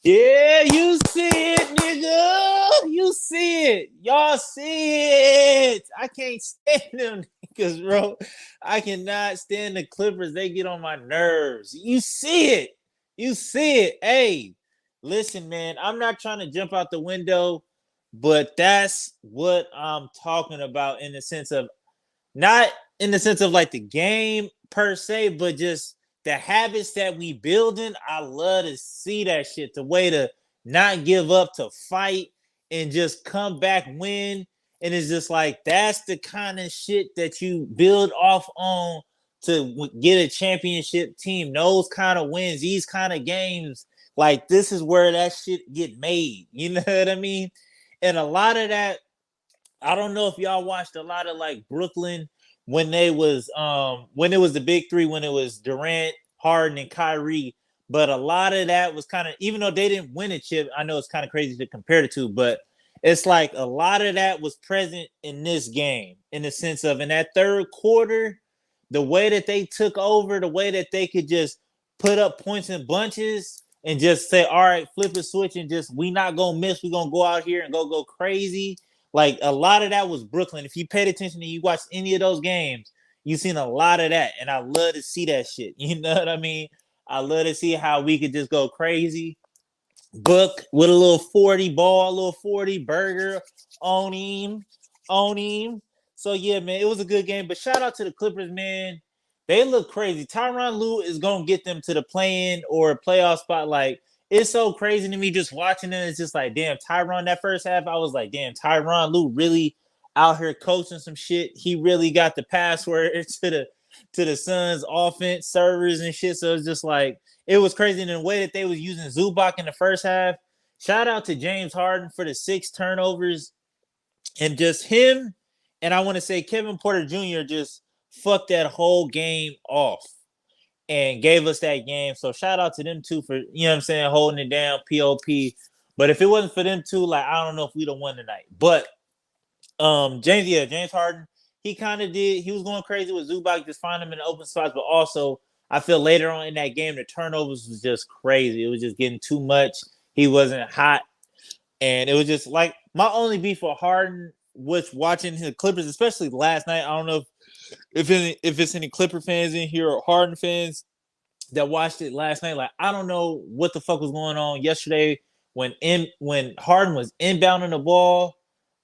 Yeah, you see it, nigga. You see it. Y'all see it. I can't stand them niggas, bro. I cannot stand the Clippers. They get on my nerves. You see it. You see it. Hey, listen, man. I'm not trying to jump out the window, but that's what I'm talking about in the sense of not in the sense of like the game per se, but just the habits that we building. I love to see that shit. The way to not give up, to fight and just come back win. And it's just like that's the kind of shit that you build off on to get a championship team. Those kind of wins, these kind of games, like this is where that shit get made. You know what I mean? And a lot of that, I don't know if y'all watched a lot of like Brooklyn when it was the big three, when it was Durant, Harden, and Kyrie. But a lot of that was kind of, even though they didn't win a chip, I know it's kind of crazy to compare the two, but it's like a lot of that was present in this game in the sense of in that third quarter, the way that they took over, the way that they could just put up points in bunches and just say, all right, flip a switch and just we not gonna miss, we gonna go out here and go crazy. Like a lot of that was Brooklyn. If you paid attention and you watched any of those games, you've seen a lot of that. And I love to see that shit. You know what I mean? I love to see how we could just go crazy. Book with a little 40 ball, a little 40 burger on him. On him. So yeah, man, it was a good game. But shout out to the Clippers, man. They look crazy. Tyronn Lue is gonna get them to the play-in or playoff spot. Like it's so crazy to me just watching it. It's just like, damn, Tyronn, that first half, I was like, damn, Tyronn Lue really out here coaching some shit. He really got the password to the Suns offense servers and shit. So it's just like it was crazy in the way that they was using Zubac in the first half. Shout out to James Harden for the 6 turnovers and just him. And I want to say Kevin Porter Jr. just fucked that whole game off and gave us that game. So shout out to them two for, you know what I'm saying, holding it down, POP. But if it wasn't for them two, like I don't know if we'd have won tonight. But James Harden, he kind of did. He was going crazy with Zubac, just find him in the open spots. But also, I feel later on in that game, the turnovers was just crazy. It was just getting too much. He wasn't hot, and it was just like my only beef for Harden was watching his Clippers, especially last night. I don't know if it's any Clipper fans in here or Harden fans that watched it last night. Like I don't know what the fuck was going on yesterday when Harden was inbounding the ball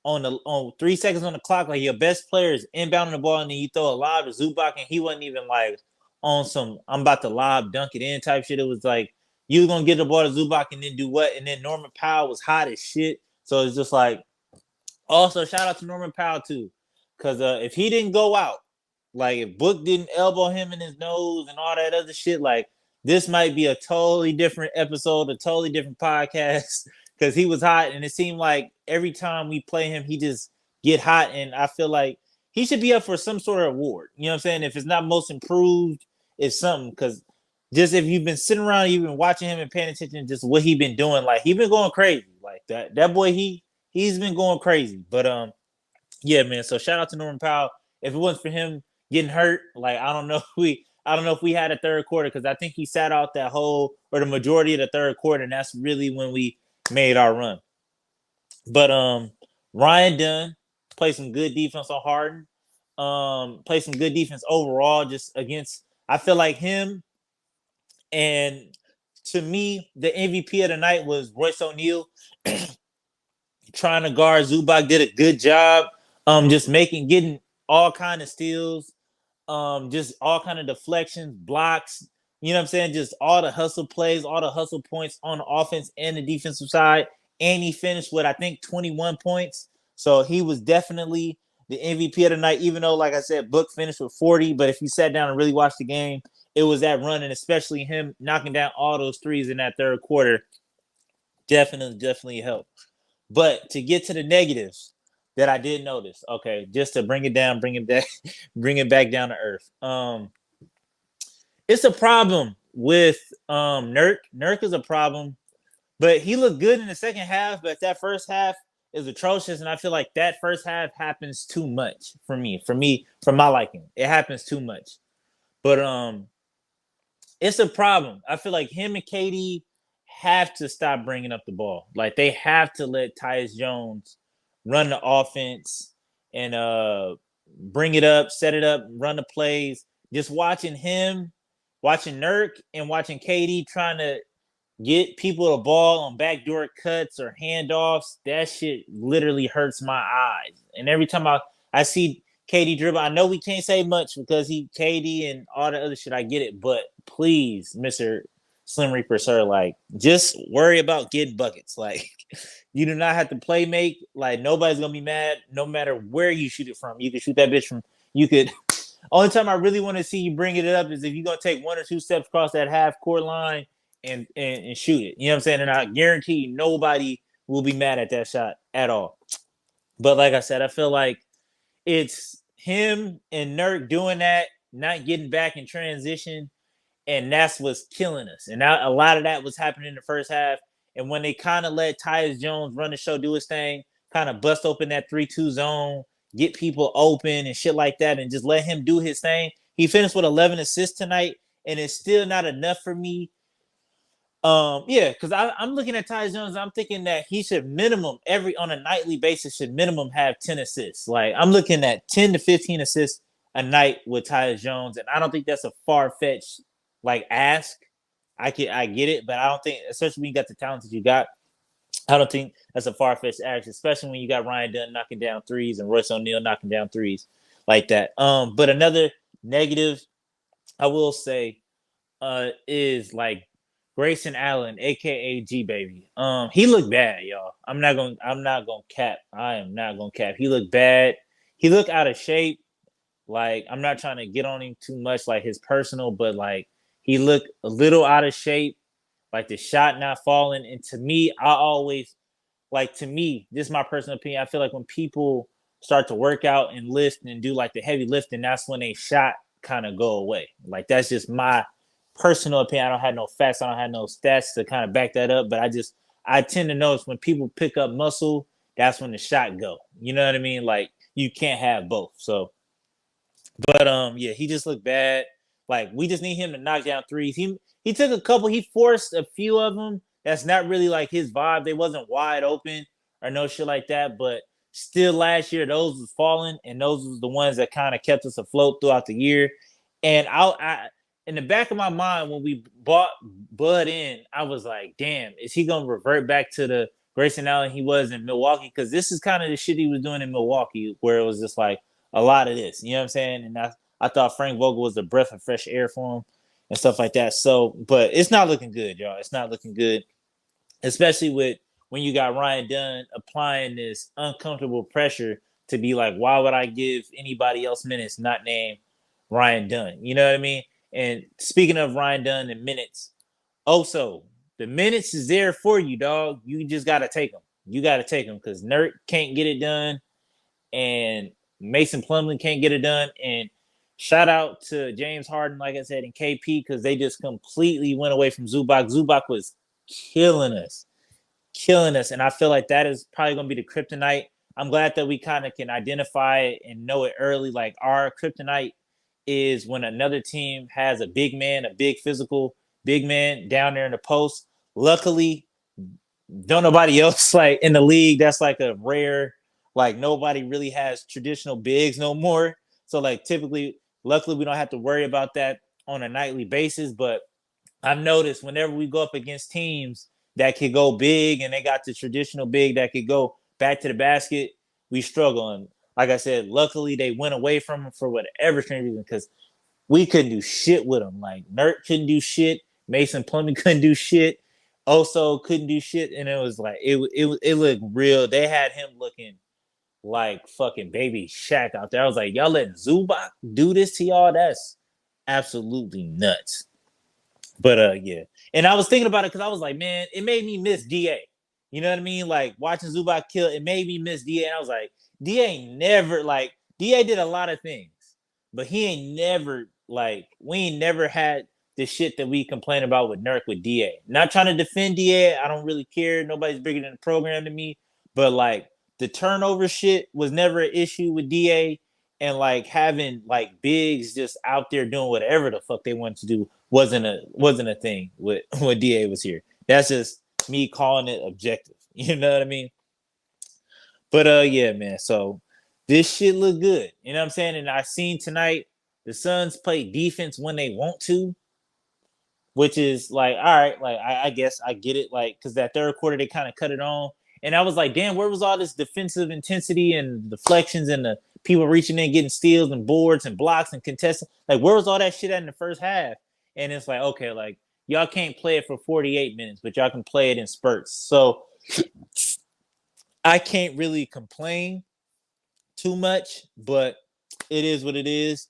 on 3 seconds on the clock. Like your best player is inbounding the ball, and then you throw a lob to Zubac, and he wasn't even like on some I'm about to lob dunk it in type shit. It was like you were gonna get the ball to Zubac and then do what? And then Norman Powell was hot as shit. So it's just like also shout out to Norman Powell too, because if he didn't go out, like if Book didn't elbow him in his nose and all that other shit, like this might be a totally different episode, a totally different podcast because he was hot and it seemed like every time we play him, he just get hot. And I feel like he should be up for some sort of award. You know what I'm saying? If it's not most improved, it's something because just if you've been sitting around, you've been watching him and paying attention to just what he been doing, like he been going crazy. Like that boy, he's been going crazy. But yeah, man. So shout out to Norman Powell. If it wasn't for him getting hurt, like I don't know if we had a third quarter because I think he sat out that whole or the majority of the third quarter, and that's really when we made our run. But Ryan Dunn played some good defense on Harden. Played some good defense overall, just against. I feel like him and to me the MVP of the night was Royce O'Neal. Trying to guard Zubac did a good job. Just getting all kind of steals, just all kind of deflections, blocks. You know what I'm saying? Just all the hustle plays, all the hustle points on the offense and the defensive side. And he finished with I think 21 points. So he was definitely the MVP of the night. Even though, like I said, Book finished with 40. But if you sat down and really watched the game, it was that run and especially him knocking down all those threes in that third quarter. Definitely helped. But to get to the negatives that I did notice, okay, just to bring it down, bring it back, bring it back down to earth. It's a problem with Nurk. Nurk is a problem, but he looked good in the second half. But that first half is atrocious, and I feel like that first half happens too much for me. For my liking, it happens too much. But it's a problem. I feel like him and KD have to stop bringing up the ball. Like they have to let Tyus Jones run the offense and bring it up, set it up, run the plays. Just watching him, watching Nurk, and watching KD trying to get people the ball on backdoor cuts or handoffs, that shit literally hurts my eyes. And every time I see KD dribble, I know we can't say much because he KD and all the other shit. I get it, but please, Mister Slim Reaper, sir, like just worry about getting buckets. Like you do not have to play make. Like nobody's gonna be mad, no matter where you shoot it from. You can shoot that bitch from. You could. Only time I really want to see you bring it up is if you're gonna take 1 or 2 steps across that half court line and shoot it. You know what I'm saying? And I guarantee nobody will be mad at that shot at all. But like I said, I feel like it's him and Nurk doing that, not getting back in transition, and that's what's killing us. And a lot of that was happening in the first half. And when they kind of let Tyus Jones run the show, do his thing, kind of bust open that 3-2 zone, get people open and shit like that, and just let him do his thing. He finished with 11 assists tonight, and it's still not enough for me. Yeah, because I'm looking at Tyus Jones. I'm thinking that he should minimum on a nightly basis should minimum have 10 assists. Like I'm looking at 10 to 15 assists a night with Tyus Jones, and I don't think that's a far fetched like ask. I get it, but I don't think, especially when you got the talent that you got, I don't think that's a far fetched ask, especially when you got Ryan Dunn knocking down threes and Royce O'Neal knocking down threes like that. But another negative I will say is like Grayson Allen, aka G Baby. He looked bad, y'all. I'm not gonna cap. I am not gonna cap. He looked bad. He looked out of shape. Like I'm not trying to get on him too much, like his personal, but like he looked a little out of shape. Like the shot not falling. And to me, this is my personal opinion. I feel like when people start to work out and lift and do like the heavy lifting, that's when they shot kind of go away. Like that's just my personal opinion. I don't have no facts. I don't have no stats to kind of back that up. But I tend to notice when people pick up muscle, that's when the shot go. You know what I mean? Like you can't have both. So, but yeah, he just looked bad. Like we just need him to knock down threes. He took a couple. He forced a few of them. That's not really like his vibe. They wasn't wide open or no shit like that. But still, last year those was falling, and those was the ones that kind of kept us afloat throughout the year. And I in the back of my mind when we bought Bud in, I was like, damn, is he gonna revert back to the Grayson Allen he was in Milwaukee? Because this is kind of the shit he was doing in Milwaukee, where it was just like a lot of this. You know what I'm saying? And I thought Frank Vogel was a breath of fresh air for him and stuff like that. So, but it's not looking good, y'all. It's not looking good, especially with when you got Ryan Dunn applying this uncomfortable pressure to be like, why would I give anybody else minutes not named Ryan Dunn? You know what I mean? And speaking of Ryan Dunn and minutes, also the minutes is there for you, dog. You just got to take them. You got to take them because Nurk can't get it done, and Mason Plumlee can't get it done. And shout out to James Harden, like I said, and KP, because they just completely went away from Zubac. Zubac was killing us. And I feel like that is probably going to be the kryptonite. I'm glad that we kind of can identify it and know it early. Like our kryptonite is when another team has a big man, a big physical big man down there in the post. Luckily, don't nobody else like in the league. That's like a rare, like nobody really has traditional bigs no more. So like typically, luckily we don't have to worry about that on a nightly basis. But I've noticed whenever we go up against teams that could go big and they got the traditional big that could go back to the basket, we struggle. And like I said, luckily they went away from them for whatever strange reason because we couldn't do shit with them. Like Nurk couldn't do shit. Mason Plumlee couldn't do shit. Also couldn't do shit. And it was like, it looked real. They had him looking like fucking baby Shaq out there. I was like, y'all letting Zubac do this to y'all? That's absolutely nuts. But yeah. And I was thinking about it because I was like, man, it made me miss DA. You know what I mean? Like watching Zubac kill, it made me miss DA. And I was like, DA never like DA did a lot of things, but he ain't never like we ain't never had the shit that we complain about with Nurk with DA. Not trying to defend DA. I don't really care. Nobody's bigger than the program to me. But like the turnover shit was never an issue with DA. And like having like bigs just out there doing whatever the fuck they wanted to do wasn't a thing when DA was here. That's just me calling it objective. You know what I mean? But yeah, man. So this shit look good. You know what I'm saying? And I seen tonight the Suns play defense when they want to, which is like, all right, like I guess I get it, like because that third quarter they kind of cut it on, and I was like, damn, where was all this defensive intensity and deflections and the people reaching in, getting steals and boards and blocks and contesting? Like, where was all that shit at in the first half? And it's like, okay, like y'all can't play it for 48 minutes, but y'all can play it in spurts. So I can't really complain too much, but it is what it is.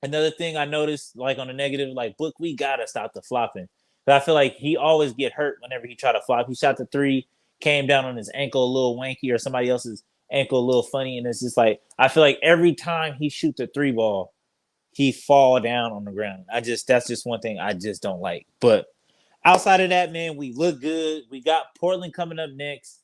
Another thing I noticed, like on the negative, like Book, we gotta stop the flopping. But I feel like he always get hurt whenever he try to flop. He shot the three, came down on his ankle a little wanky, or somebody else's ankle a little funny, and it's just like I feel like every time he shoot the three ball, he fall down on the ground. That's just one thing I just don't like. But outside of that, man, we look good. We got Portland coming up next.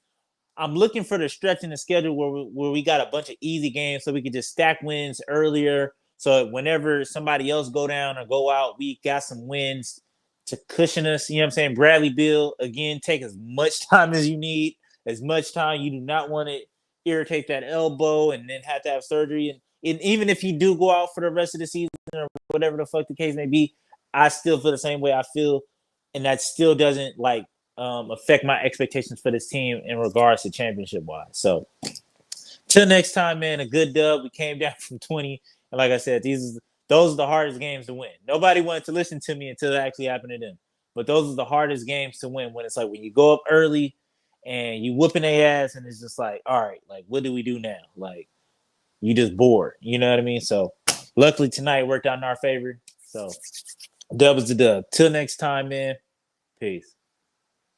I'm looking for the stretch in the schedule where we got a bunch of easy games so we can just stack wins earlier. So whenever somebody else go down or go out, we got some wins to cushion us. You know what I'm saying? Bradley Beal, again, take as much time as you need, as much time. You do not want to irritate that elbow and then have to have surgery. And even if you do go out for the rest of the season or whatever the fuck the case may be, I still feel the same way I feel. And that still doesn't like affect my expectations for this team in regards to championship wise. So till next time, man, a good dub. We came down from 20. And like I said, those are the hardest games to win. Nobody wanted to listen to me until it actually happened to them. But those are the hardest games to win when it's like when you go up early and you whooping their ass and it's just like, all right, like what do we do now? Like you just bored. You know what I mean? So luckily tonight worked out in our favor. So dub is the dub. Till next time, man. Peace.